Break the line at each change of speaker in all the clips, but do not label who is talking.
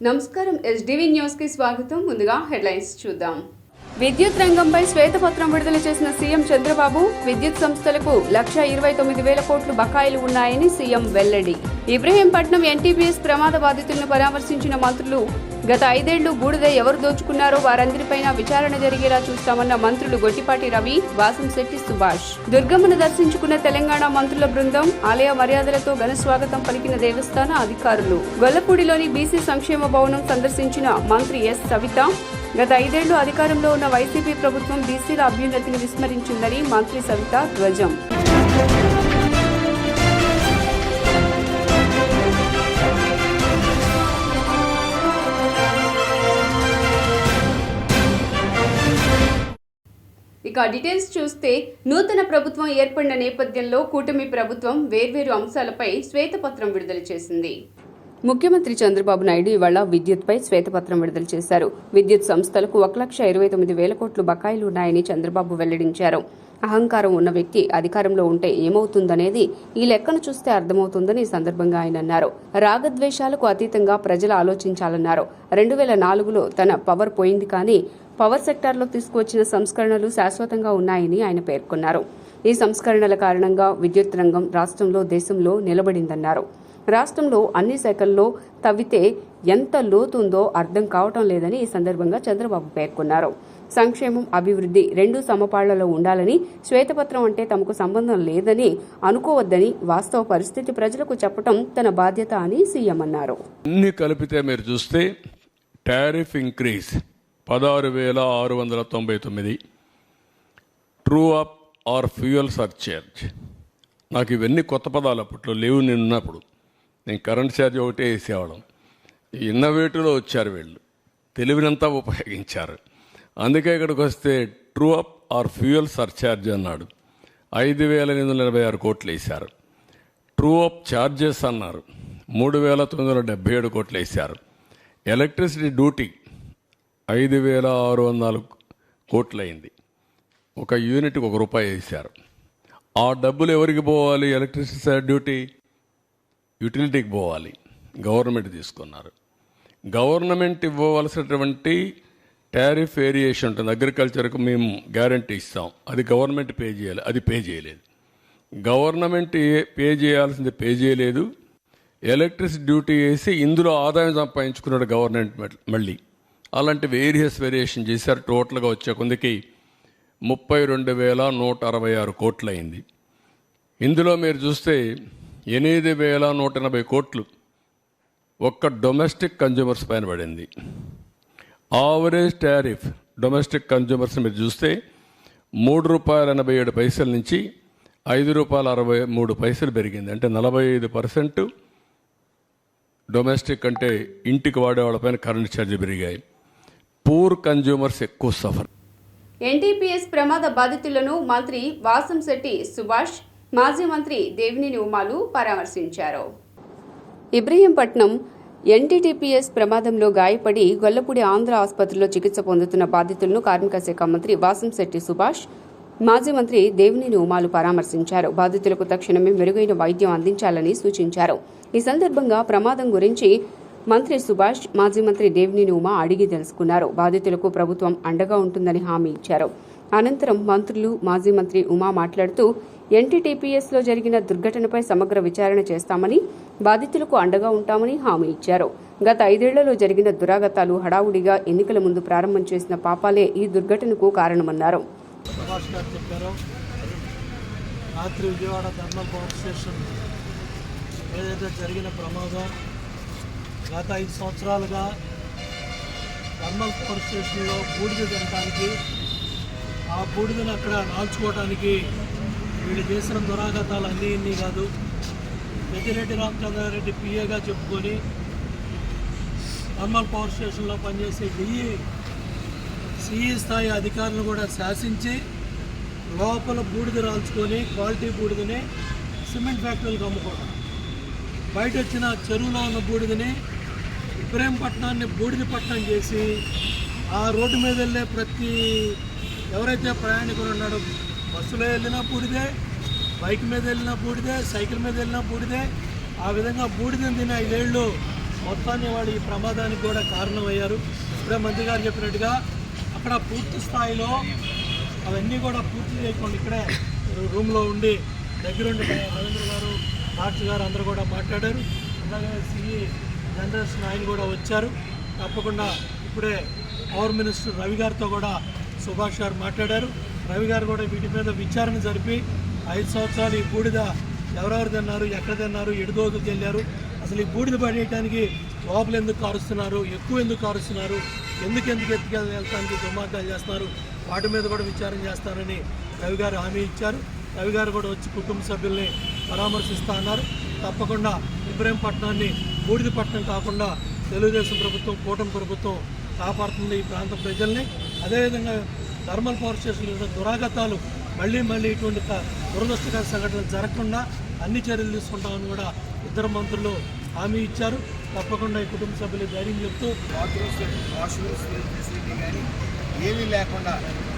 నమస్కారం SDV news కి స్వాగతం. ముందుగా హెడ్లైన్స్ చూద్దాం. విద్యుత్ రంగంపై శ్వేతపత్రం విడుదల చేసిన సీఎం చంద్రబాబు, విద్యుత్ సంస్థలకు 1,29,000 కోట్లు బకాయిలు ఉన్నాయని సీఎం వెల్లడి. ఇబ్రహీంపట్నం ఎన్టీపీఎస్ ప్రమాద బాధితులను పరామర్శించిన మంత్రులు, గత 5 ఏళ్లు బూడిద ఎవరు దోచుకున్నారో వారందరిపైన విచారణ జరిగేలా చూస్తామన్న మంత్రులు గొట్టిపాటి రవి, వాసంశెట్టి సుభాష్. దుర్గమ్మను దర్శించుకున్న తెలంగాణ మంత్రుల బృందం, ఆలయ మర్యాదలతో ఘన స్వాగతం పలికిన దేవస్థాన అధికారులు. గొల్లపూడిలోని బీసీ సంక్షేమ భవనం సందర్శించిన మంత్రి ఎస్ సవిత, గత 5 ఏళ్లు అధికారంలో ఉన్న వైసీపీ ప్రభుత్వం బీసీల అభ్యున్నతిని విస్మరించిందని మంత్రి సవిత ధ్వజం. ఇక డీటెయిల్స్ చూస్తే, నూతన ప్రభుత్వం ఏర్పడిన నేపథ్యంలో కూటమి ప్రభుత్వం వేర్వేరు అంశాలపై శ్వేతపత్రం విడుదల చేసింది. ముఖ్యమంత్రి చంద్రబాబు నాయుడు ఇవాళ విద్యుత్పై శ్వేతపత్రం విడుదల చేశారు. విద్యుత్ సంస్థలకు 1,29,000 కోట్లు బకాయిలు ఉన్నాయని చంద్రబాబు వెల్లడించారు. అహంకారం ఉన్న వ్యక్తి అధికారంలో ఉంటే ఏమవుతుందనేది ఈ లెక్కను చూస్తే అర్థమవుతుందని ఈ సందర్భంగా ఆయన అన్నారు. రాగద్వేషాలకు అతీతంగా ప్రజలు ఆలోచించాలన్నారు. 2004లో తన పవర్ పోయింది, కానీ పవర్ సెక్టార్లో తీసుకువచ్చిన సంస్కరణలు శాశ్వతంగా ఉన్నాయని ఆయన పేర్కొన్నారు. ఈ సంస్కరణల కారణంగా విద్యుత్ రంగం రాష్ట్రంలో, దేశంలో నిలబడిందన్నారు. రాష్ట్రంలో అన్ని శాఖల్లో తవ్వితే ఎంత లోతుందో అర్థం కావటం లేదని ఈ సందర్భంగా చంద్రబాబు పేర్కొన్నారు. సంక్షేమం, అభివృద్ధి రెండూ సమపాళ్లలో ఉండాలని, శ్వేతపత్రం అంటే తమకు సంబంధం లేదని అనుకోవద్దని, వాస్తవ పరిస్థితి ప్రజలకు చెప్పడం తన బాధ్యత అని సీఎం అన్నారు.
అన్ని కలిపితే మీరు చూస్తే tariff increase 16,699, true up or fuel surcharge. నాకు ఇవన్నీ కొత్త పదాలు అప్పట్లో లేవు. నిన్నప్పుడు నేను కరెంట్ ఛార్జ్ ఒకటే వేసేవాళ్ళం. ఇన్నోవేటివ్లో వచ్చారు వీళ్ళు, తెలివినంతా ఉపయోగించారు. అందుకే ఇక్కడికి వస్తే true up or fuel surcharge అన్నాడు. 5,886 కోట్లు వేశారు. ట్రూ అప్ ఛార్జెస్ అన్నారు. 3,977 కోట్లు వేశారు. ఎలక్ట్రిసిటీ డ్యూటీ 5,604 కోట్లు అయింది. ఒక యూనిట్కి ₹1 వేశారు. ఆ డబ్బులు ఎవరికి పోవాలి? ఎలక్ట్రిసిటీ డ్యూటీ యూటిలిటీకి పోవాలి. గవర్నమెంట్ తీసుకున్నారు. గవర్నమెంట్ ఇవ్వవలసినటువంటి టారిఫ్ వేరియేషన్ ఉంటుంది. అగ్రికల్చర్కు మేము గ్యారంటీ ఇస్తాం, అది గవర్నమెంట్ పే చేయాలి. అది పే చేయలేదు. గవర్నమెంట్ పే చేయాల్సింది పే చేయలేదు. ఎలక్ట్రిసిటీ డ్యూటీ వేసి ఇందులో ఆదాయం సంపాదించుకున్నాడు గవర్నమెంట్. మళ్ళీ అలాంటి వేరియేషన్ చేశారు. టోటల్గా వచ్చే కొందికి 32,166 కోట్లు అయింది. ఇందులో మీరు చూస్తే 8,180 కోట్లు ఒక్క డొమెస్టిక్ కన్జ్యూమర్స్ పైన పడింది. ఆవరేజ్ టారిఫ్ డొమెస్టిక్ కన్జ్యూమర్స్ మీరు చూస్తే ₹3.87 నుంచి ₹5.63 పెరిగింది. అంటే 45% డొమెస్టిక్ అంటే ఇంటికి వాడే వాళ్ళపైన కరెంట్ ఛార్జ్ పెరిగాయి. పూర్ కన్జ్యూమర్స్ ఎక్కువ సఫర్.
ఎన్టీపీఎస్ ప్రమాద బాధితులను మంత్రి వాసంశెట్టి సుభాష్, మాజీ మంత్రి దేవినేని ఉమాలు పరామర్శించారు. ఇబ్రహీంపట్నం ఎన్టీపీఎస్ ప్రమాదంలో గాయపడి గొల్లపూడి ఆంధ్ర ఆసుపత్రిలో చికిత్స పొందుతున్న బాధితులను కార్మిక శాఖ మంత్రి వాసంశెట్టి సుభాష్, మాజీ మంత్రి దేవినేని ఉమాలు పరామర్శించారు. బాధితులకు తక్షణమే మెరుగైన వైద్యం అందించాలని సూచించారు. ఈ సందర్భంగా ప్రమాదం గురించి మంత్రి సుభాష్, మాజీ మంత్రి దేవినేని ఉమా అడిగి తెలుసుకున్నారు. బాధితులకు ప్రభుత్వం అండగా ఉంటుందని హామీ ఇచ్చారు. అనంతరం మంత్రులు, మాజీ మంత్రి ఉమా మాట్లాడుతూ, ఎన్టీపీఎస్లో జరిగిన దుర్ఘటనపై సమగ్ర విచారణ చేస్తామని, బాధితులకు అండగా ఉంటామని హామీ ఇచ్చారు. గత 5 ఏళ్లలో జరిగిన దురాగతాలు, హడావుడిగా ఎన్నికల ముందు ప్రారంభం చేసిన పాపాలే ఈ దుర్ఘటనకు కారణమన్నారు.
రాత్రి విజయవాడ థర్మల్ పవర్ స్టేషన్ ఏదైతే జరిగిన ప్రమాదం, గత 5 సంవత్సరాలుగా థర్మల్ పవర్ స్టేషన్లో బూడిద తినడానికి, ఆ బూడిదను అక్కడ రాల్చుకోవడానికి వీళ్ళు చేసిన దురాగతాలు అన్నీ కాదు. పెద్దిరెడ్డి రామచంద్రారెడ్డి పిఏగా చెప్పుకొని థర్మల్ పవర్ స్టేషన్లో పనిచేసే సిఈ స్థాయి అధికారులను కూడా శాసించి లోపల బూడిద రాల్చుకొని క్వాలిటీ బూడిదని సిమెంట్ ఫ్యాక్టరీలకు అమ్ముకోవడం, బయట వచ్చిన చెరువులో ఉన్న బూడిదని ఇబ్రహీంపట్నాన్ని బూడిద పట్టణం చేసి ఆ రోడ్డు మీద వెళ్ళే ప్రతి ఎవరైతే ప్రయాణికులు ఉన్నాడో, బస్సులో వెళ్ళినా బూడిదే, బైక్ మీద వెళ్ళినా బూడిదే, సైకిల్ మీద వెళ్ళినా బూడిదే. ఆ విధంగా బూడిదని తిని 5 ఏళ్ళు మొత్తాన్ని వాళ్ళు ఈ ప్రమాదానికి కూడా కారణమయ్యారు. ఇప్పుడే మంత్రి గారు చెప్పినట్టుగా అక్కడ పూర్తి స్థాయిలో అవన్నీ కూడా పూర్తి చేయకుండా ఇక్కడే రూమ్లో ఉండి దగ్గరుండి రవీంద్ర గారు, డాక్టర్ గారు అందరూ కూడా మాట్లాడారు. అలాగే సిఈ జనరేషన్ ఆయన కూడా వచ్చారు. తప్పకుండా ఇప్పుడే పవర్ మినిస్టర్ రవి గారితో కూడా సుభాష్ గారు మాట్లాడారు. రవి గారు కూడా వీటి మీద విచారణ జరిపి 5 సంవత్సరాలు ఈ బూడిద ఎవరెవరు తిన్నారు, ఎక్కడ తిన్నారు, ఎడుదోదుకు వెళ్ళారు, అసలు ఈ బూడిద పడేయడానికి లోపల ఎందుకు కారుస్తున్నారు, ఎక్కువ ఎందుకు కారుస్తున్నారు, ఎందుకు ఎత్తుకెళ్ళడానికి దుమార్గాలు చేస్తున్నారు, వాటి మీద కూడా విచారణ చేస్తారని రవి గారు హామీ ఇచ్చారు. రవి గారు కూడా వచ్చి కుటుంబ సభ్యుల్ని పరామర్శిస్తా అన్నారు. తప్పకుండా ఇబ్రహీంపట్నాన్ని బూడిద పట్టణం కాకుండా తెలుగుదేశం ప్రభుత్వం, కూటమి ప్రభుత్వం కాపాడుతుంది ఈ ప్రాంత ప్రజల్ని. అదేవిధంగా థర్మల్ పవర్ స్టేషన్లో దురాగతాలు మళ్ళీ ఇటువంటి దురదృష్టకర సంఘటనలు జరగకుండా అన్ని చర్యలు తీసుకుంటామని కూడా ఇద్దరు మంత్రులు హామీ ఇచ్చారు. తప్పకుండా ఈ కుటుంబ సభ్యులు ధైర్యం చెప్తూ
వాష్రూమ్స్ ఫెసిలిటీ కానీ ఏమీ లేకుండా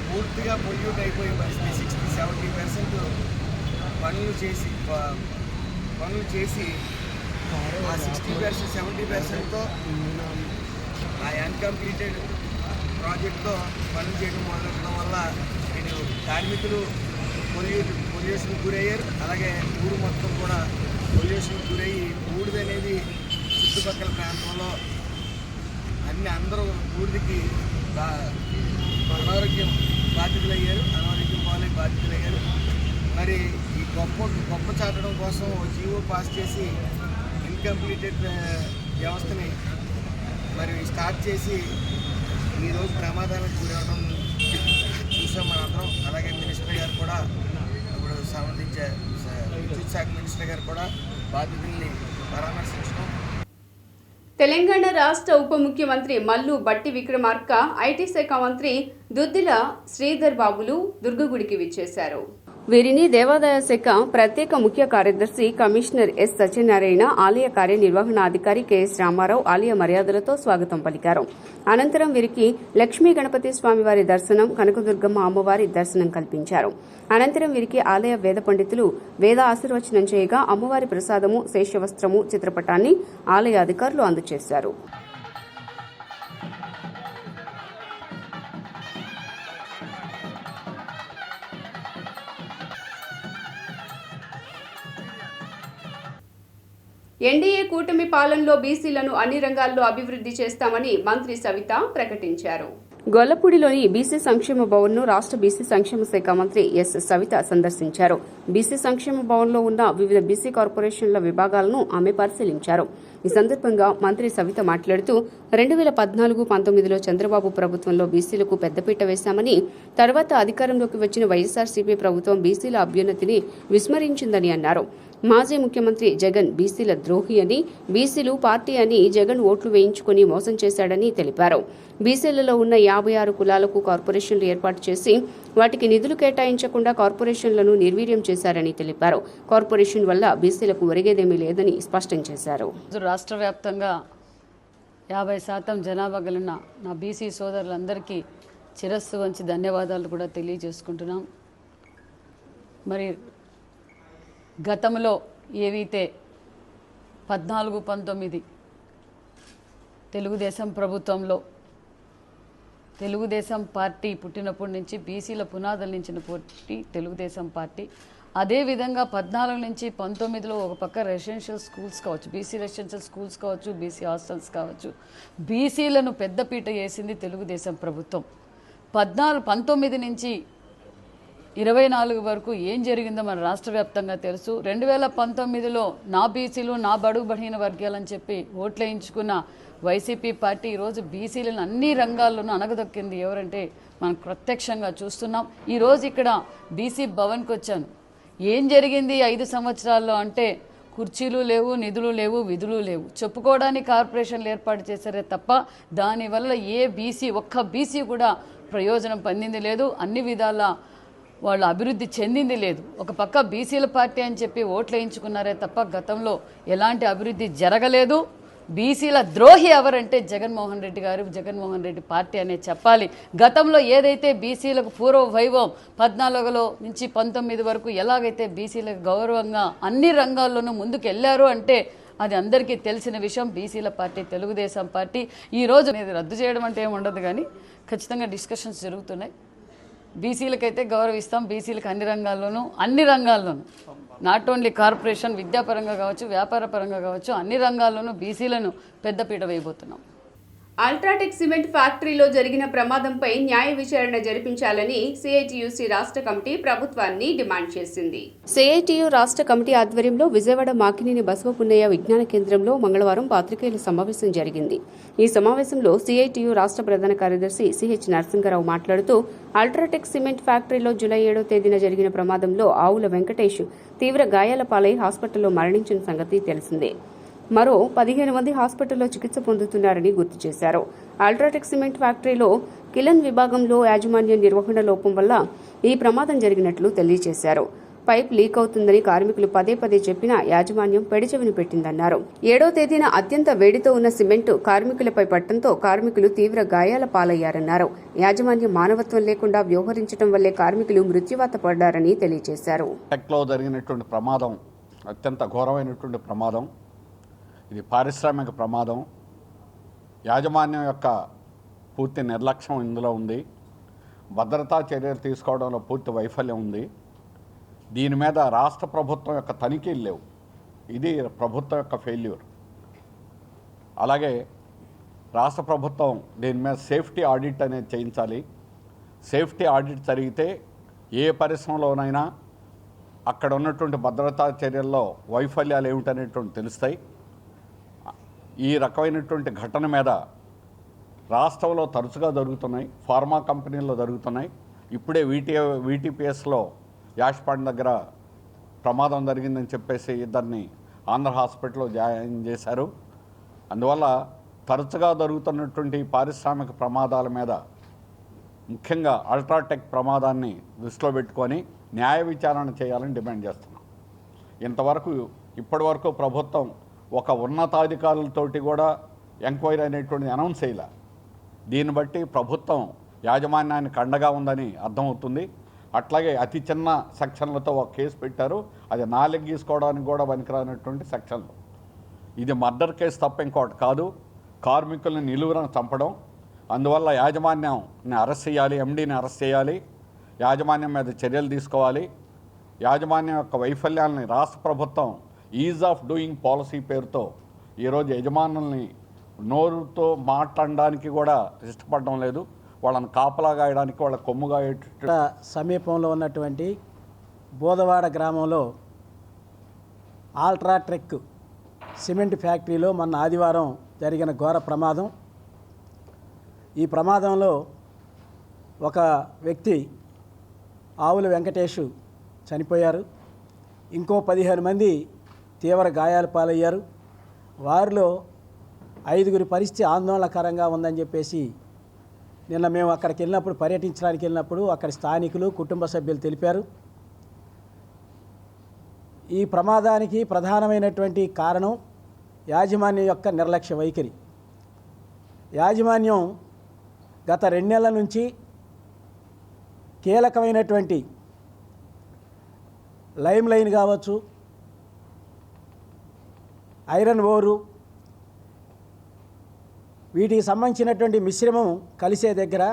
పూర్తిగా పొల్యూట్ అయిపోయి పరిస్థితి 60-70% పనులు చేసి ఆ 60-70%తో ఆ అన్కంప్లీటెడ్ ప్రాజెక్ట్తో పనులు చేయడం మొదలెట్టడం వల్ల వీళ్ళు కార్మికులు పొల్యూషన్కి గురయ్యారు. అలాగే ఊరు మొత్తం కూడా పొల్యూషన్కి గురయ్యి బూడిద అనేది చుట్టుపక్కల ప్రాంతంలో అందరూ బూడిదకి అనారోగ్యం బాధితులయ్యారు. మరి ఈ గొప్ప చాటడం కోసం జీవో పాస్ చేసి ఇన్కంప్లీటెడ్ వ్యవస్థని మరి స్టార్ట్ చేసి ఈరోజు ప్రమాదానికి గురవడం చూసాం మనందరం. అలాగే మినిస్టర్ గారు కూడా ఇప్పుడు సంబంధించే విద్యుత్ శాఖ మినిస్టర్ గారు కూడా బాధితుల్ని పరామర్శించడం.
తెలంగాణ రాష్ట్ర ఉప ముఖ్యమంత్రి మల్లు బట్టి విక్రమార్క, ఐటీ శాఖ మంత్రి దుద్దిల శ్రీధర్ బాబులు దుర్గగుడికి విచ్చేశారు. వీరిని దేవాదాయ శాఖ ప్రత్యేక ముఖ్య కార్యదర్శి కమిషనర్ ఎస్ సత్యనారాయణ, ఆలయ కార్యనిర్వహణాధికారి కెఎస్ రామారావు ఆలయ మర్యాదలతో స్వాగతం పలికారు. అనంతరం వీరికి లక్ష్మీ గణపతి స్వామివారి దర్శనం, కనకదుర్గమ్మ అమ్మవారి దర్శనం కల్పించారు. అనంతరం వీరికి ఆలయ వేద పండితులు వేద ఆశీర్వచనం చేయగా అమ్మవారి ప్రసాదము, శేషవస్త్రము, చిత్రపటాన్ని ఆలయ అధికారులు అందజేశారు. ఎన్డీఏ కూటమి పాలనలో బీసీలను అన్ని రంగాల్లో అభివృద్ధి చేస్తామని మంత్రి సవిత ప్రకటించారు. గొల్లపూడిలోని బీసీ సంక్షేమ భవన్ను రాష్ట్ర బీసీ సంక్షేమ శాఖ మంత్రి ఎస్ సవిత సందర్శించారు. బీసీ సంక్షేమ భవన్లో ఉన్న వివిధ బీసీ కార్పొరేషన్ల విభాగాలను ఆమె పరిశీలించారు. ఈ సందర్భంగా మంత్రి సవిత మాట్లాడుతూ 2014-19లో చంద్రబాబు ప్రభుత్వంలో బీసీలకు పెద్దపీట వేశామని, తర్వాత అధికారంలోకి వచ్చిన వైఎస్ఆర్సీపీ ప్రభుత్వం బీసీల అభ్యున్నతిని విస్మరించిందని అన్నారు. మాజీ ముఖ్యమంత్రి జగన్ బీసీల ద్రోహి అని, బీసీలు పార్టీ అని జగన్ ఓట్లు వేయించుకుని మోసం చేశాడని తెలిపారు. బీసీలలో ఉన్న 56 కులాలకు కార్పొరేషన్లు ఏర్పాటు చేసి వాటికి నిధులు కేటాయించకుండా కార్పొరేషన్లను నిర్వీర్యం చేశారని తెలిపారు. కార్పొరేషన్ వల్ల బీసీలకు ఒరిగేదేమీ లేదని స్పష్టం చేశారు.
రాష్ట్ర వ్యాప్తంగా 50% జనాభా కలిగిన నా బీసీ సోదరులందరికీ శిరస్సు వంచి ధన్యవాదాలు కూడా తెలియజేసుకుంటున్నాం. మరి గతంలో ఏవైతే 14-19 తెలుగుదేశం ప్రభుత్వంలో తెలుగుదేశం పార్టీ పుట్టినప్పటి నుంచి బీసీల పునాదులు నించిన పార్టీ తెలుగుదేశం పార్టీ. అదేవిధంగా 14-19లో ఒక పక్క రెసిడెన్షియల్ స్కూల్స్ కావచ్చు, బీసీ రెసిడెన్షియల్ స్కూల్స్ కావచ్చు, బీసీ హాస్టల్స్ కావచ్చు, బీసీలను పెద్దపీట వేసింది తెలుగుదేశం ప్రభుత్వం. 19 నుంచి 24 వరకు ఏం జరిగిందో మన రాష్ట్ర వ్యాప్తంగా తెలుసు. 2019లో నా బీసీలు, నా బడుగు బలహీన వర్గాలని చెప్పి ఓట్లేయించుకున్న వైసీపీ పార్టీ ఈరోజు బీసీలను అన్ని రంగాల్లోనూ అణగదొక్కింది. ఎవరంటే మనం ప్రత్యక్షంగా చూస్తున్నాం. ఈరోజు ఇక్కడ బీసీ భవన్కి వచ్చాను. ఏం జరిగింది 5 సంవత్సరాల్లో అంటే కుర్చీలు లేవు, నిధులు లేవు, విధులు లేవు. చెప్పుకోవడానికి కార్పొరేషన్లు ఏర్పాటు చేశారే తప్ప దానివల్ల ఒక్క బీసీ కూడా ప్రయోజనం పొందింది లేదు, అన్ని విధాల వాళ్ళు అభివృద్ధి చెందింది లేదు. ఒక పక్క బీసీల పార్టీ అని చెప్పి ఓట్లు వేయించుకున్నారే తప్ప గతంలో ఎలాంటి అభివృద్ధి జరగలేదు. బీసీల ద్రోహి ఎవరంటే జగన్మోహన్ రెడ్డి గారు, జగన్మోహన్ రెడ్డి పార్టీ అనే చెప్పాలి. గతంలో ఏదైతే బీసీలకు పూర్వ వైభవం 14లో నుంచి 19 వరకు ఎలాగైతే బీసీలకు గౌరవంగా అన్ని రంగాల్లోనూ ముందుకు వెళ్ళారు అంటే అది అందరికీ తెలిసిన విషయం. బీసీల పార్టీ తెలుగుదేశం పార్టీ ఈరోజు అనేది రద్దు చేయడం అంటే ఏమి ఉండదు, కానీ ఖచ్చితంగా డిస్కషన్స్ జరుగుతున్నాయి. బీసీలకైతే గౌరవిస్తాం. బీసీలకు అన్ని రంగాల్లోనూ నాట్ ఓన్లీ కార్పొరేషన్, విద్యాపరంగా కావచ్చు, వ్యాపార పరంగా కావచ్చు, అన్ని రంగాల్లోనూ బీసీలను పెద్దపీట వేయబోతున్నాం.
అల్ట్రాటెక్ సిమెంట్ ఫ్యాక్టరీలో జరిగిన ప్రమాదంపై న్యాయ విచారణ జరిపించాలని సిఐటియుసి రాష్ట్ర కమిటీ ప్రభుత్వాన్ని డిమాండ్ చేసింది. సిఐటియు రాష్ట్ర కమిటీ ఆధ్వర్యంలో విజయవాడ మాకినేని బసవపున్నయ్య విజ్ఞాన కేంద్రంలో మంగళవారం పాత్రికేయుల సమావేశం జరిగింది. ఈ సమావేశంలో సిఐటియు రాష్ట్ర ప్రధాన కార్యదర్శి సిహెచ్ నరసింగరావు మాట్లాడుతూ అల్ట్రాటెక్ సిమెంట్ ఫ్యాక్టరీలో జూలై 7వ తేదీన జరిగిన ప్రమాదంలో ఆవుల వెంకటేష్ తీవ్ర గాయాల పాలై హాస్పిటల్లో మరణించిన సంగతి తెలిసిందే. మరో 15 మంది హాస్పిటల్లో చికిత్స పొందుతున్నారని గుర్తు చేశారు. అల్ట్రాటెక్ సిమెంట్ ఫ్యాక్టరీలో కిలన్ విభాగంలో యాజమాన్య నిర్వహణ లోపం వల్ల ఈ ప్రమాదం జరిగినట్లు తెలియజేశారు. పైప్ లీక్ అవుతుందని కార్మికులు పదే చెప్పినా యాజమాన్యం పెడచెవిని పెట్టిందన్నారు. 7వ తేదీన అత్యంత వేడితో ఉన్న సిమెంట్ కార్మికులపై పట్టడంతో కార్మికులు తీవ్ర గాయాల పాలయ్యారన్నారు. యాజమాన్యం మానవత్వం లేకుండా వ్యవహరించడం వల్లే కార్మికులు మృత్యువాత పడ్డారని తెలియజేశారు.
జరిగినటువంటి ప్రమాదం అత్యంత ఘోరమైనటువంటి ప్రమాదం. ఇది పారిశ్రామిక ప్రమాదం. యాజమాన్యం యొక్క పూర్తి నిర్లక్ష్యం ఇందులో ఉంది. భద్రతా చర్యలు తీసుకోవడంలో పూర్తి వైఫల్యం ఉంది. దీని మీద రాష్ట్ర ప్రభుత్వం యొక్క తనిఖీలు లేవు. ఇది ప్రభుత్వం యొక్క ఫెయిల్యూర్. అలాగే రాష్ట్ర ప్రభుత్వం దీని మీద సేఫ్టీ ఆడిట్ అనేది చేయించాలి. సేఫ్టీ ఆడిట్ జరిగితే ఏ పరిశ్రమలోనైనా అక్కడ ఉన్నటువంటి భద్రతా చర్యల్లో వైఫల్యాలు ఏమిటనేటువంటి తెలుస్తాయి. ఈ రకమైనటువంటి ఘటన మీద రాష్ట్రంలో తరచుగా జరుగుతున్నాయి. ఫార్మా కంపెనీల్లో జరుగుతున్నాయి. ఇప్పుడే వీటీపీఎస్లో యాష్పాండ్ దగ్గర ప్రమాదం జరిగిందని చెప్పేసి ఇద్దరిని ఆంధ్ర హాస్పిటల్లో జాయిన్ చేశారు. అందువల్ల తరచుగా జరుగుతున్నటువంటి పారిశ్రామిక ప్రమాదాల మీద ముఖ్యంగా అల్ట్రాటెక్ ప్రమాదాన్ని దృష్టిలో పెట్టుకొని న్యాయ విచారణ చేయాలని డిమాండ్ చేస్తున్నాం. ఇప్పటివరకు ప్రభుత్వం ఒక ఉన్నతాధికారులతోటి కూడా ఎంక్వైరీ అనేటువంటిది అనౌన్స్ చేయాల. దీన్ని బట్టి ప్రభుత్వం యాజమాన్యానికి అండగా ఉందని అర్థమవుతుంది. అట్లాగే అతి చిన్న సెక్షన్లతో ఒక కేసు పెట్టారు. అది నాలుగు గీసుకోవడానికి కూడా పనికిరానటువంటి సెక్షన్లు. ఇది మర్డర్ కేసు తప్ప ఇంకోటి కాదు. కార్మికులను నిలువురను చంపడం. అందువల్ల యాజమాన్యాన్ని అరెస్ట్ చేయాలి, ఎండీని అరెస్ట్ చేయాలి, యాజమాన్యం మీద చర్యలు తీసుకోవాలి. యాజమాన్యం యొక్క వైఫల్యాలని రాష్ట్ర ప్రభుత్వం ఈజ్ ఆఫ్ డూయింగ్ పాలసీ పేరుతో ఈరోజు యజమానుల్ని నోరుతో మాట్లాడడానికి కూడా ఇష్టపడడం లేదు. వాళ్ళని కాపలా గాయడానికి, వాళ్ళ కొమ్ము గాయేట
సమీపంలో ఉన్నటువంటి బోదవాడ గ్రామంలో అల్ట్రాటెక్ సిమెంట్ ఫ్యాక్టరీలో మొన్న ఆదివారం జరిగిన ఘోర ప్రమాదం. ఈ ప్రమాదంలో ఒక వ్యక్తి ఆవుల వెంకటేష్ చనిపోయారు. ఇంకో 15 మంది తీవ్ర గాయాల పాలయ్యారు. వారిలో 5గురి పరిస్థితి ఆందోళనకరంగా ఉందని చెప్పేసి నిన్న మేము అక్కడికి వెళ్ళినప్పుడు, పర్యటించడానికి వెళ్ళినప్పుడు అక్కడి స్థానికులు, కుటుంబ సభ్యులు తెలిపారు. ఈ ప్రమాదానికి ప్రధానమైనటువంటి కారణం యాజమాన్యం యొక్క నిర్లక్ష్య వైఖరి. యాజమాన్యం గత 2 నెలల నుంచి కీలకమైనటువంటి లైమ్ లైన్ కావచ్చు, ఐరన్ ఓరు, వీటికి సంబంధించినటువంటి మిశ్రమం కలిసే దగ్గర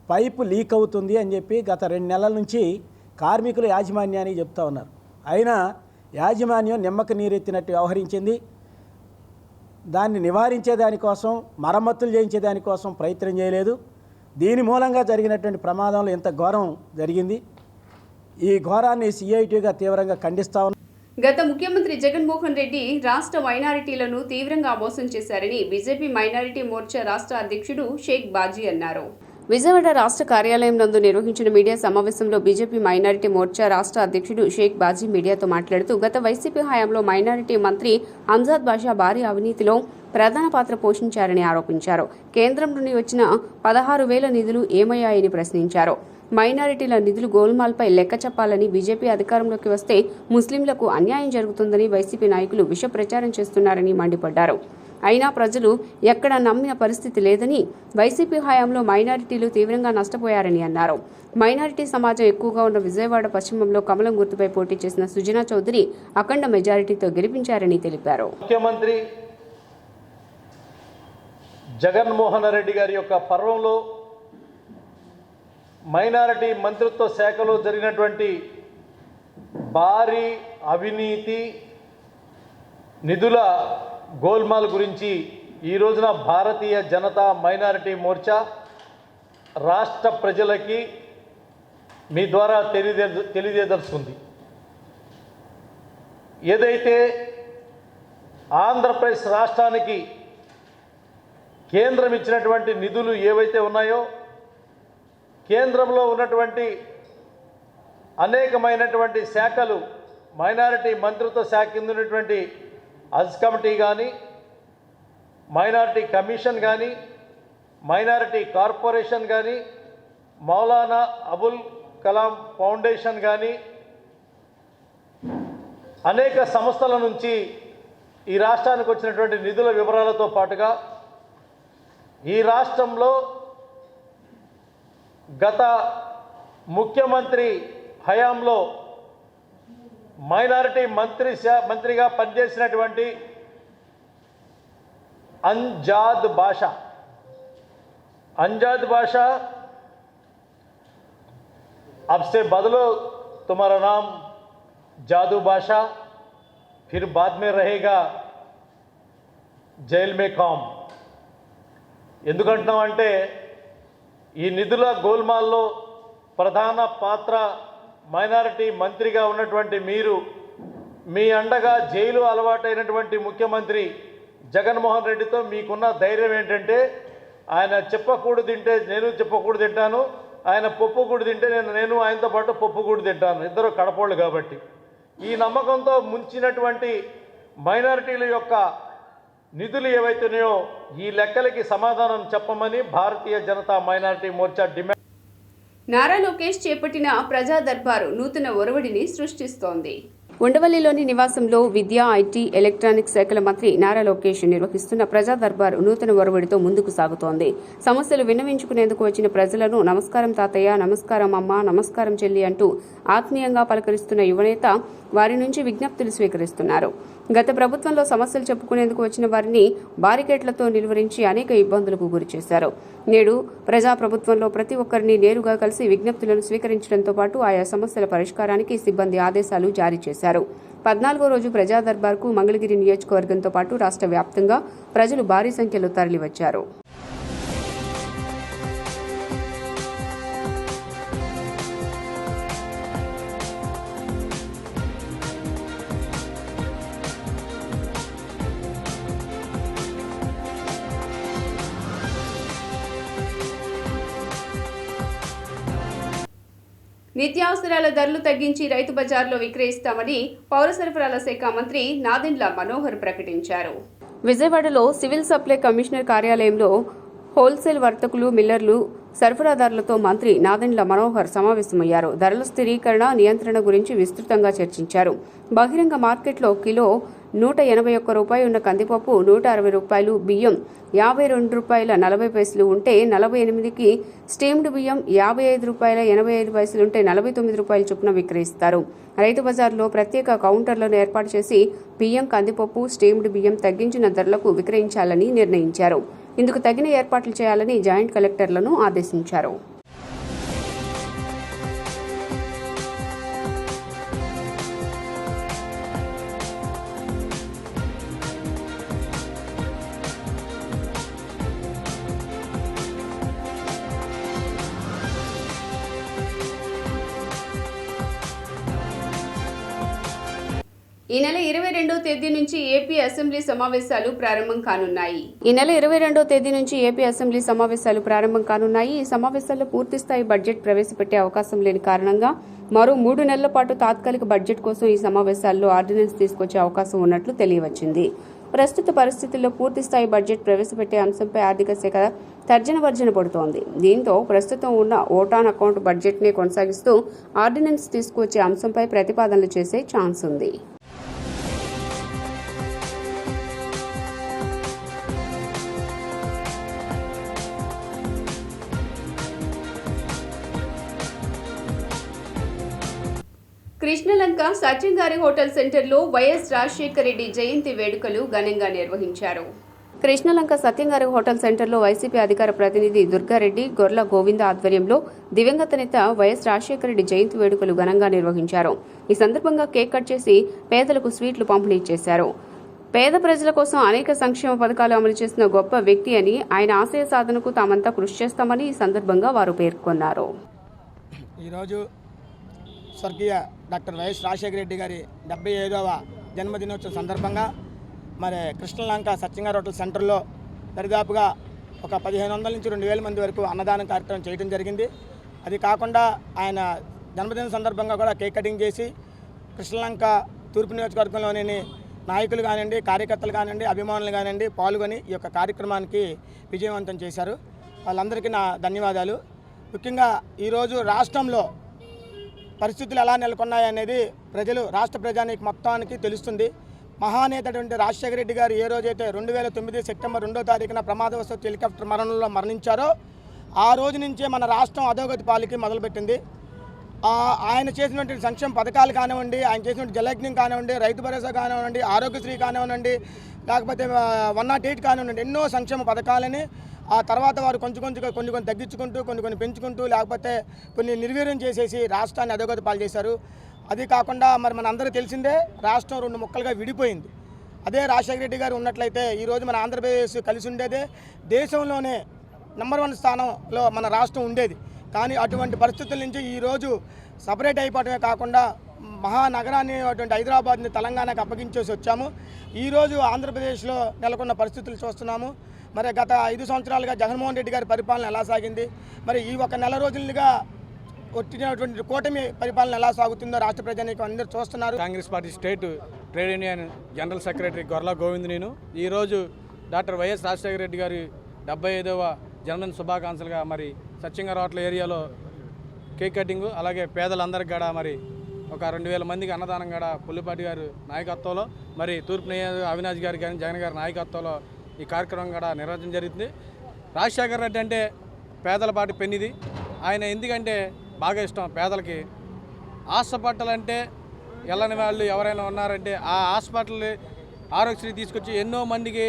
పైపు లీక్ అవుతుంది అని చెప్పి గత 2 నెలల నుంచి కార్మికులు యాజమాన్యానికి చెప్తా ఉన్నారు. అయినా యాజమాన్యం నిమ్మక నీరెత్తినట్టు వ్యవహరించింది. దాన్ని నివారించేదానికోసం, మరమ్మతులు చేయించేదానికోసం ప్రయత్నం చేయలేదు. దీని మూలంగా జరిగినటువంటి ప్రమాదంలో ఇంత ఘోరం జరిగింది. ఈ ఘోరాన్ని సిఐటిగా తీవ్రంగా ఖండిస్తా ఉన్నాం.
గత ముఖ్యమంత్రి జగన్మోహన్ రెడ్డి రాష్ట్ర మైనారిటీలను తీవ్రంగా మోసం చేశారని బీజేపీ మైనారిటీ మోర్చా రాష్ట్ర అధ్యక్షుడు షేక్ బాజీ అన్నారు. విజయవాడ రాష్ట్ర కార్యాలయం నందు నిర్వహించిన మీడియా సమావేశంలో బీజేపీ మైనారిటీ మోర్చా రాష్ట్ర అధ్యక్షుడు షేక్ బాజీ మీడియాతో మాట్లాడుతూ గత వైసీపీ హయాంలో మైనారిటీ మంత్రి అంజాద్ బాషా భారీ అవినీతిలో ప్రధాన పాత్ర పోషించారని ఆరోపించారు. కేంద్రం నుండి వచ్చిన 16,000 నిధులు ఏమయ్యాయని ప్రశ్నించారు. మైనారిటీల నిధులు గోల్మాల్పై లెక్క చెప్పాలని, బీజేపీ అధికారంలోకి వస్తే ముస్లింలకు అన్యాయం జరుగుతుందని వైసీపీ నాయకులు విష ప్రచారం చేస్తున్నారని మండిపడ్డారు. అయినా ప్రజలు ఎక్కడా నమ్మిన పరిస్థితి లేదని, వైసీపీ హయాంలో మైనారిటీలు తీవ్రంగా నష్టపోయారని అన్నారు. మైనారిటీ సమాజం ఎక్కువగా ఉన్న విజయవాడ పశ్చిమంలో కమలం గుర్తుపై పోటీ చేసిన సుజనా చౌదరి అఖండ మెజారిటీతో గెలిపించారని తెలిపారు.
ముఖ్యమంత్రి జగన్మోహన్ రెడ్డి గారి యొక్క పర్వంలో మైనారిటీ మంత్రిత్వ శాఖలో జరిగినటువంటి భారీ అవినీతి నిధుల గోల్మాల్ గురించి ఈ రోజున భారతీయ జనతా మైనారిటీ మోర్చా రాష్ట్ర ప్రజలకి మీ ద్వారా తెలియజేదలుచుకుంది. ఏదైతే ఆంధ్రప్రదేశ్ రాష్ట్రానికి కేంద్రం ఇచ్చినటువంటి నిధులు ఏవైతే ఉన్నాయో, కేంద్రంలో ఉన్నటువంటి అనేకమైనటువంటి శాఖలు, మైనారిటీ మంత్రిత్వ శాఖ కింద ఉన్నటువంటి హజ్ కమిటీ కానీ, మైనారిటీ కమిషన్ కానీ, మైనారిటీ కార్పొరేషన్ కానీ, మౌలానా అబుల్ కలాం ఫౌండేషన్ కానీ, అనేక సంస్థల నుంచి ఈ రాష్ట్రానికి వచ్చినటువంటి నిధుల వివరాలతో పాటుగా ఈ రాష్ట్రంలో గత ముఖ్యమంత్రి హయాంలో మైనారిటీ మంత్రిగా పనిచేసినటువంటి అంజాద్ బాషా अब से बदलो तुम्हारा नाम जादू बादशाह, फिर बाद में रहेगा జైల్ మే కామ్. ఎందుకంటున్నామంటే ఈ నిధుల గోల్మాల్లో ప్రధాన పాత్ర మైనారిటీ మంత్రిగా ఉన్నటువంటి మీరు, మీ అండగా జైలు అలవాటైనటువంటి ముఖ్యమంత్రి జగన్మోహన్ రెడ్డితో మీకున్న ధైర్యం ఏంటంటే, ఆయన చెప్పకూడదు తింటే నేను చెప్పకూడదు తింటాను, ఆయన పప్పుగూడు తింటే నేను ఆయనతో పాటు పప్పుగూడు తింటాను, ఇద్దరు కడపోళ్ళు కాబట్టి. ఈ నమ్మకంతో ముంచినటువంటి మైనారిటీల యొక్క నిధులు ఏవైతున్నాయో ఈ లెక్కలకి సమాధానం చెప్పమని భారతీయ జనతా మైనారిటీ మోర్చా డిమాండ్.
నారా లోకేష్ చేపట్టిన ప్రజా దర్బారు నూతన ఒరవడిని సృష్టిస్తోంది. ఉండవల్లిలోని నివాసంలో విద్యా, ఐటీ, ఎలక్ట్రానిక్స్ శాఖల మంత్రి నారా లోకేష్ నిర్వహిస్తున్న ప్రజా దర్బారు నూతన ఒరవడితో ముందుకు సాగుతోంది. సమస్యలు విన్నవించుకునేందుకు వచ్చిన ప్రజలను నమస్కారం తాతయ్య, నమస్కారం అమ్మ, నమస్కారం చెల్లి అంటూ ఆత్మీయంగా పలకరిస్తున్న యువనేత వారి నుంచి విజ్ఞప్తులు స్వీకరిస్తున్నారు. గత ప్రభుత్వంలో సమస్యలు చెప్పుకునేందుకు వచ్చిన వారిని బారికేడ్లతో నిలువరించి అనేక ఇబ్బందులకు గురిచేశారు. నేడు ప్రజాప్రభుత్వంలో ప్రతి ఒక్కరిని నేరుగా కలిసి విజ్ఞప్తులను స్వీకరించడంతో పాటు ఆయా సమస్యల పరిష్కారానికి సిబ్బంది ఆదేశాలు జారీ చేశారు. 14వ రోజు ప్రజా దర్బార్కు మంగళగిరి నియోజకవర్గంతో పాటు రాష్ట్ర వ్యాప్తంగా ప్రజలు భారీ సంఖ్యలో తరలివచ్చారు. నిత్యావసరాల ధరలు తగ్గించి రైతు బజార్లో విక్రయిస్తామని పౌర సరఫరాల శాఖ మంత్రి నాదెండ్ల మనోహర్ ప్రకటించారు. విజయవాడలో సివిల్ సప్లై కమిషనర్ కార్యాలయంలో హోల్సేల్ వర్తకులు, మిల్లర్లు, సరఫరాదారులతో మంత్రి నాదెండ్ల మనోహర్ సమావేశమయ్యారు. ధరల స్థిరీకరణ, నియంత్రణ గురించి విస్తృతంగా చర్చించారు. బహిరంగ మార్కెట్లో కిలో 181 రూపాయి ఉన్న కందిపప్పు 160 రూపాయలు, బియ్యం 52 రూపాయల 40 పైసలు ఉంటే 48కి, స్టీమ్డ్ బియ్యం 55 రూపాయల 85 పైసలు ఉంటే 49 రూపాయల చొప్పున విక్రయిస్తారు. రైతు బజార్లో ప్రత్యేక కౌంటర్లను ఏర్పాటు చేసి బియ్యం, కందిపప్పు, స్టీమ్డ్ బియ్యం తగ్గించిన ధరలకు విక్రయించాలని నిర్ణయించారు. ఇందుకు తగిన ఏర్పాట్లు చేయాలని జాయింట్ కలెక్టర్లను ఆదేశించారు. ఈ నెల 22వ తేదీ నుంచి ఏపీ అసెంబ్లీ సమావేశాలు ప్రారంభం కానున్నాయి. ఈ సమావేశాల్లో పూర్తిస్థాయి బడ్జెట్ ప్రవేశపెట్టే అవకాశం లేని కారణంగా మరో 3 నెలల పాటు తాత్కాలిక బడ్జెట్ కోసం ఈ సమావేశాల్లో ఆర్డినెన్స్ తీసుకొచ్చే అవకాశం ఉన్నట్లు తెలియవచ్చింది. ప్రస్తుత పరిస్థితుల్లో పూర్తిస్థాయి బడ్జెట్ ప్రవేశపెట్టే అంశంపై ఆర్థిక శాఖ తర్జన పడుతోంది. దీంతో ప్రస్తుతం ఉన్న ఓటాన్ అకౌంట్ బడ్జెట్నే కొనసాగిస్తూ ఆర్డినెన్స్ తీసుకువచ్చే అంశంపై ప్రతిపాదనలు చేసే ఛాన్స్ ఉంది. కృష్ణలంక సత్యంగారి హోటల్ సెంటర్లో వైఎస్ రాజశేఖర రెడ్డి జయంతి వేడుకలు ఘనంగా నిర్వహించారు. కృష్ణలంక సత్యంగారి హోటల్ సెంటర్లో వైసీపీ అధికార ప్రతినిధి దుర్గారెడ్డి, గొర్ల గోవింద ఆధ్వర్యంలో దివంగత నేత వైఎస్ రాజశేఖర రెడ్డి జయంతి వేడుకలు ఘనంగా నిర్వహించారు. ఈ సందర్భంగా కేక్ కట్ చేసి పేదలకు స్వీట్లు పంపిణీ చేశారు. పేద ప్రజల కోసం అనేక సంక్షేమ పథకాలు అమలు చేసిన గొప్ప వ్యక్తి అని, ఆయన ఆశయ సాధనకు తామంతా కృషి చేస్తామని ఈ సందర్భంగా వారు పేర్కొన్నారు.
ఈరోజు స్వర్గీయ డాక్టర్ వైఎస్ రాజశేఖర రెడ్డి గారి 75వ జన్మదినోత్సవం సందర్భంగా మరి కృష్ణలంక సత్యంగారి హోటల్ సెంటర్లో దరిదాపుగా ఒక 1500 నుంచి 2000 మంది వరకు అన్నదానం కార్యక్రమం చేయడం జరిగింది. అది కాకుండా ఆయన జన్మదిన సందర్భంగా కూడా కేక్ కటింగ్ చేసి కృష్ణలంక తూర్పు నియోజకవర్గంలోని నాయకులు కానివ్వండి, కార్యకర్తలు కానివ్వండి, అభిమానులు కానివ్వండి పాల్గొని ఈ యొక్క కార్యక్రమానికి విజయవంతం చేశారు. వాళ్ళందరికీ నా ధన్యవాదాలు. ముఖ్యంగా ఈరోజు రాష్ట్రంలో పరిస్థితులు ఎలా నెలకొన్నాయనేది రాష్ట్ర ప్రజానికి మొత్తానికి తెలుస్తుంది. మహానేతటువంటి రాజశేఖర రెడ్డి గారు ఏ రోజైతే 2009 సెప్టెంబర్ 2వ తారీఖున ప్రమాదవశాత్తు హెలికాప్టర్ మరణంలో మరణించారో ఆ రోజు నుంచే మన రాష్ట్రం అధోగతి పాలకి మొదలుపెట్టింది. ఆయన చేసినటువంటి సంక్షేమ పథకాలు కానివ్వండి, ఆయన చేసినటువంటి జలయజ్ఞం కానివ్వండి, రైతు భరోసా కానివ్వండి, ఆరోగ్యశ్రీ కానివ్వండి, లేకపోతే 108 కానివ్వండి, ఎన్నో సంక్షేమ పథకాలని ఆ తర్వాత వారు కొన్ని తగ్గించుకుంటూ కొన్ని పెంచుకుంటూ లేకపోతే కొన్ని నిర్వీర్యం చేసేసి రాష్ట్రాన్ని అధోగతి పాలు చేశారు. అది కాకుండా మరి మన అందరూ తెలిసిందే రాష్ట్రం 2 ముక్కలుగా విడిపోయింది. అదే రాజశేఖర రెడ్డి గారు ఉన్నట్లయితే ఈరోజు మన ఆంధ్రప్రదేశ్ కలిసి ఉండేదే, దేశంలోనే నెంబర్ 1 స్థానంలో మన రాష్ట్రం ఉండేది. కానీ అటువంటి పరిస్థితుల నుంచి ఈరోజు సపరేట్ అయిపోవడమే కాకుండా మహానగరాన్ని అటువంటి హైదరాబాద్ని తెలంగాణకు అప్పగించేసి వచ్చాము. ఈరోజు ఆంధ్రప్రదేశ్లో నెలకొన్న పరిస్థితులు చూస్తున్నాము. మరి గత 5 సంవత్సరాలుగా జగన్మోహన్ రెడ్డి గారి పరిపాలన ఎలా సాగింది, మరి ఈ ఒక నెల రోజులుగా వచ్చినటువంటి కూటమి పరిపాలన ఎలా సాగుతుందో రాష్ట్ర ప్రజానీకం అందరూ చూస్తున్నారు.
Congress party state trade union general secretary Gorla Govind నేను ఈరోజు డాక్టర్ వైఎస్ రాజశేఖర రెడ్డి గారి 75వ జన్మదిన శుభాకాంక్షలుగా మరి సత్యంగారి హోటల్ ఏరియాలో కేక్ కటింగ్, అలాగే పేదలందరికీ కూడా మరి ఒక 2000 మందికి అన్నదానం కూడా పుల్లిపాటి గారి నాయకత్వంలో, మరి తూర్పు నియోజక అవినాష్ గారి కానీ జగన్ గారి నాయకత్వంలో ఈ కార్యక్రమం కూడా నిర్వహించడం జరుగుతుంది. రాజశేఖర రెడ్డి అంటే పేదల పాటి పెన్నిది. ఆయన ఎందుకంటే బాగా ఇష్టం పేదలకి. హాస్పిటల్ అంటే వెళ్ళని వాళ్ళు ఎవరైనా ఉన్నారంటే ఆ హాస్పిటల్ ఆరోగ్యశ్రీ తీసుకొచ్చి ఎన్నో మందికి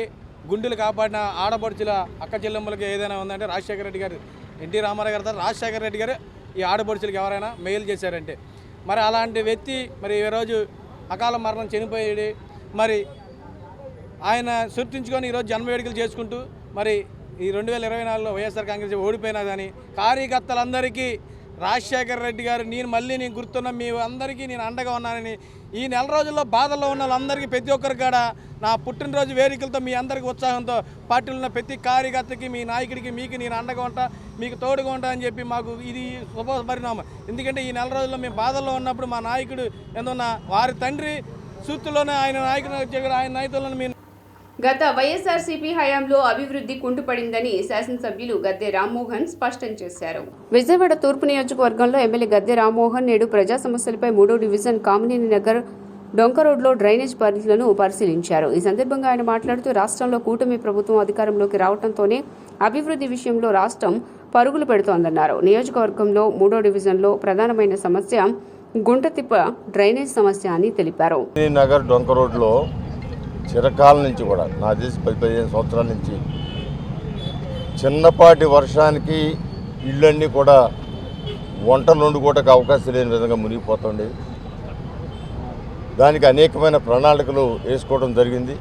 గుండెలు కాపాడిన ఆడపడుచుల అక్క చెల్లెమ్మలకి ఏదైనా ఉందంటే రాజశేఖర రెడ్డి గారు, ఎన్టీ రామారావు గారు తర్వాత రాజశేఖర రెడ్డి గారు ఈ ఆడపడుచులకి ఎవరైనా మేలు చేశారంటే, మరి అలాంటి వ్యక్తి మరి ఈరోజు అకాల మరణం చనిపోయాడు. మరి ఆయన సృష్టించుకొని ఈరోజు జన్మ వేడుకలు చేసుకుంటూ మరి ఈ 2024లో వైఎస్ఆర్ కాంగ్రెస్ ఓడిపోయినా కానీ కార్యకర్తలందరికీ రాజశేఖర రెడ్డి గారు నేను గుర్తున్నా మీ అందరికీ నేను అండగా ఉన్నానని, ఈ నెల రోజుల్లో బాధల్లో ఉన్న వాళ్ళందరికీ ప్రతి ఒక్కరికి కూడా నా పుట్టినరోజు వేడుకలతో మీ అందరికీ ఉత్సాహంతో పార్టీలో ఉన్న ప్రతి కార్యకర్తకి మీ నాయకుడికి మీకు నేను అండగా ఉంటా, మీకు తోడుగా ఉంటా అని చెప్పి మాకు ఇది శుభ పరిణామం. ఎందుకంటే ఈ నెల రోజుల్లో మేము బాధల్లో ఉన్నప్పుడు మా నాయకుడు ఎందున్నా వారి తండ్రి సూత్తులోనే ఆయన నాయకులను మీ
గత వైఎస్ఆర్సీపీ హయాంలో అభివృద్ధి కుంటుపడిందని శాసనసభ్యులు గద్దె రామ్మోహన్ స్పష్టం చేశారు. విజయవాడ తూర్పు నియోజకవర్గంలో ఎమ్మెల్యే గద్దె రామ్మోహన్ నేడు ప్రజా సమస్యలపై 3వ డివిజన్ కామినేని నగర్ డొంక రోడ్లో డ్రైనేజ్ పరిస్థితులను పరిశీలించారు. ఈ సందర్భంగా ఆయన మాట్లాడుతూ రాష్ట్రంలో కూటమి ప్రభుత్వం అధికారంలోకి రావడంతోనే అభివృద్ధి విషయంలో రాష్ట్రం పరుగులు పెడుతోందన్నారు. నియోజకవర్గంలో 3వ డివిజన్లో ప్రధానమైన సమస్య గుంటతిప్ప డ్రైనేజ్ సమస్య అని తెలిపారు.
నగర్ డొంక రోడ్లో చిరకాల నుంచి కూడా నాకు తెలిసి 10-15 సంవత్సరాల నుంచి చిన్నపాటి వర్షానికి ఇళ్ళన్నీ కూడా వంటలు వండుకోవడానికి అవకాశం లేని విధంగా మునిగిపోతుండేది. దానికి అనేకమైన ప్రణాళికలు వేసుకోవడం జరిగింది.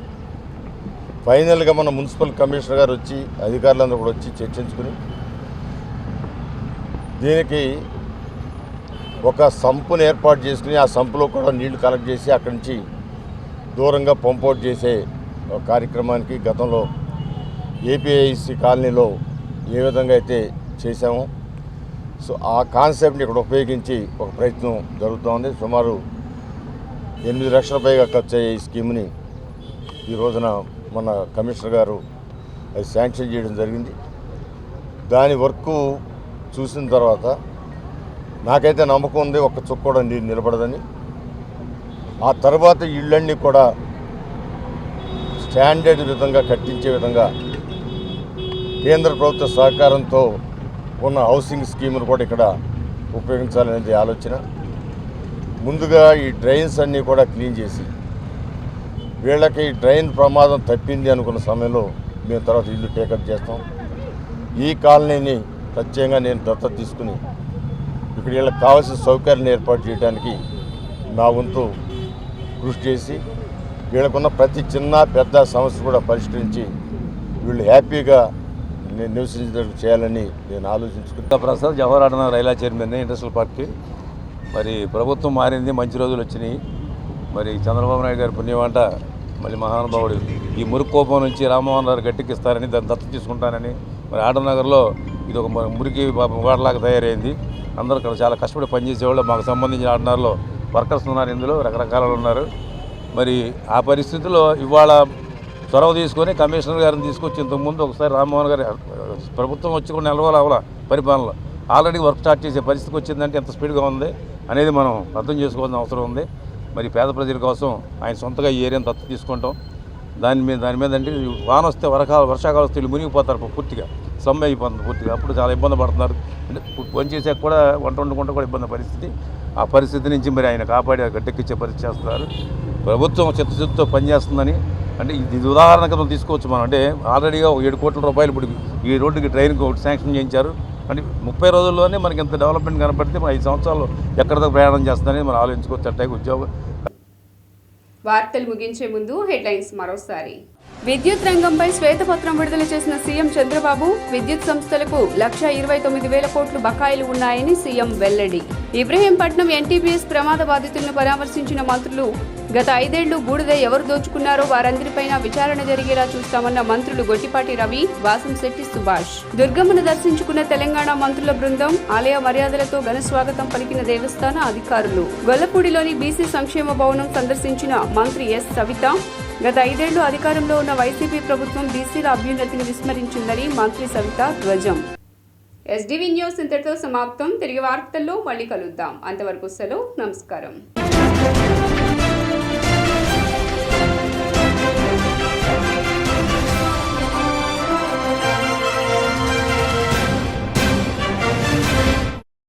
ఫైనల్గా మన మున్సిపల్ కమిషనర్ గారు వచ్చి అధికారులందరూ కూడా వచ్చి చర్చించుకుని దీనికి ఒక సంపును ఏర్పాటు చేసుకుని ఆ సంపులో కూడా నీళ్లు కలెక్ట్ చేసి అక్కడి నుంచి దూరంగా పంపౌట్ చేసే కార్యక్రమానికి గతంలో ఏపీఐసి కాలనీలో ఏ విధంగా అయితే చేశామో సో ఆ కాన్సెప్ట్ని ఇక్కడ ఉపయోగించి ఒక ప్రయత్నం జరుగుతోంది. సుమారు 8 లక్షల పైగా ఖర్చు అయ్యే ఈ స్కీమ్ని ఈ రోజున మన కమిషనర్ గారు అది శాంక్షన్ చేయడం జరిగింది. దాని వర్క్ చూసిన తర్వాత నాకైతే నమ్మకం ఉంది ఒక్క చుక్క కూడా నీరు నిలబడదని. ఆ తర్వాత ఇళ్ళన్నీ కూడా స్టాండర్డ్ విధంగా కట్టించే విధంగా కేంద్ర ప్రభుత్వ సహకారంతో ఉన్న హౌసింగ్ స్కీమును కూడా ఇక్కడ ఉపయోగించాలనేది ఆలోచన. ముందుగా ఈ డ్రైన్స్ అన్నీ కూడా క్లీన్ చేసి వీళ్ళకి డ్రైన్ ప్రమాదం తప్పింది అనుకున్న సమయంలో మేము తర్వాత ఇల్లు టేకప్ చేస్తాం. ఈ కాలనీని ప్రత్యేకంగా నేను దత్తత తీసుకుని ఇక్కడ వీళ్ళకి కావాల్సిన సౌకర్యాలను ఏర్పాటు చేయడానికి నా వంతు కృషి చేసి వీళ్ళకున్న ప్రతి చిన్న పెద్ద సమస్య కూడా పరిష్కరించి వీళ్ళు హ్యాపీగా నివసించేటట్టు చేయాలని నేను ఆలోచించుకున్నాను.
Prasad Jawahar Nagar railway chairman industrial పార్క్కి మరి ప్రభుత్వం మారింది, మంచి రోజులు వచ్చినాయి. మరి చంద్రబాబు నాయుడు గారి పుణ్యమంట మళ్ళీ మహానుభావుడు ఈ మురికి కోపం నుంచి రామ్మోహన్ గారు గట్టెక్కిస్తారని దాన్ని దత్తత తీసుకుంటానని మరి ఆటనగర్లో ఇది ఒక మురికి వాడలాగా తయారైంది. అందరూ ఇక్కడ చాలా కష్టపడి పనిచేసేవాళ్ళు. మాకు సంబంధించిన ఆటనగర్లో వర్కర్స్ ఉన్నారు, ఇందులో రకరకాల ఉన్నారు. మరి ఆ పరిస్థితుల్లో ఇవాళ చొరవ తీసుకొని కమిషనర్ గారిని తీసుకొచ్చి ఇంతకుముందు ఒకసారి రామ్మోహన్ గారు ప్రభుత్వం వచ్చి కూడా నెలవాళ్ళు అవల పరిపాలనలో ఆల్రెడీ వర్క్ స్టార్ట్ చేసే పరిస్థితికి వచ్చిందంటే ఎంత స్పీడ్గా ఉంది అనేది మనం అర్థం చేసుకోవాల్సిన అవసరం ఉంది. మరి పేద ప్రజల కోసం ఆయన సొంతగా ఈ ఏరియాను దత్తత తీసుకుంటాం. దాని మీద అంటే వాన వస్తే వర్షాకాలం వస్తే మునిగిపోతారు, పూర్తిగా సమ్మె అయిపోతుంది పూర్తిగా. అప్పుడు చాలా ఇబ్బంది పడుతున్నారు. అంటే పని చేసాక కూడా వంట వండుకుంటూ కూడా ఇబ్బంది పరిస్థితి. ఆ పరిస్థితి నుంచి మరి ఆయన కాపాడి గట్టెక్కించే పరిస్థితి చేస్తున్నారు. ప్రభుత్వం చిత్తశుద్ధితో పనిచేస్తుందని అంటే ఇది ఉదాహరణ కింద తీసుకోవచ్చు మనం. అంటే ఆల్రెడీగా 7 కోట్ల రూపాయలు ఇప్పుడు ఈ రోడ్డుకి ట్రైన్కి ఒకటి శాంక్షన్ చేయించారు. అంటే 30 రోజుల్లోనే మనకి ఇంత డెవలప్మెంట్ కనపడితే మన 5 సంవత్సరాలు ఎక్కడితో ప్రయాణం చేస్తుందని మనం ఆలోచించుకోవచ్చు. అట్టాగే ఉద్యోగం.
వార్తలు ముగించే ముందు హెడ్లైన్స్ మరోసారి. విద్యుత్ రంగంపై శ్వేతపత్రం విడుదల చేసిన సీఎం చంద్రబాబు, విద్యుత్ సంస్థలకు 1,29,000 కోట్లు బకాయిలు ఉన్నాయని సీఎం వెల్లడి. ఇబ్రహీంపట్నం ఎన్టీపీఎస్ ప్రమాద బాధితులను పరామర్శించిన మంత్రులు, గత 5 ఏళ్లు బూడిద ఎవరు దోచుకున్నారో వారందరిపైన విచారణ జరిగేలా చూస్తామన్న మంత్రులు గొట్టిపాటి రవి, వాసంశెట్టి సుభాష్. దుర్గమ్మను దర్శించుకున్న తెలంగాణ మంత్రుల బృందం, ఆలయ మర్యాదలతో ఘన స్వాగతం పలికిన దేవస్థాన అధికారులు. గొల్లపూడిలోని బీసీ సంక్షేమ భవనం సందర్శించిన మంత్రి ఎస్ సవిత, గత 5 ఏళ్లు అధికారంలో ఉన్న వైసీపీ ప్రభుత్వం బీసీల అభ్యున్నతిని విస్మరించిందని మంత్రి సవిత ధ్వజం. ఎస్డీవీ న్యూస్ ఇంతటితో సమాప్తం. తిరిగి వార్తల్లో మళ్ళీ కలుద్దాం. అంతవరకు సెలవు. నమస్కారం.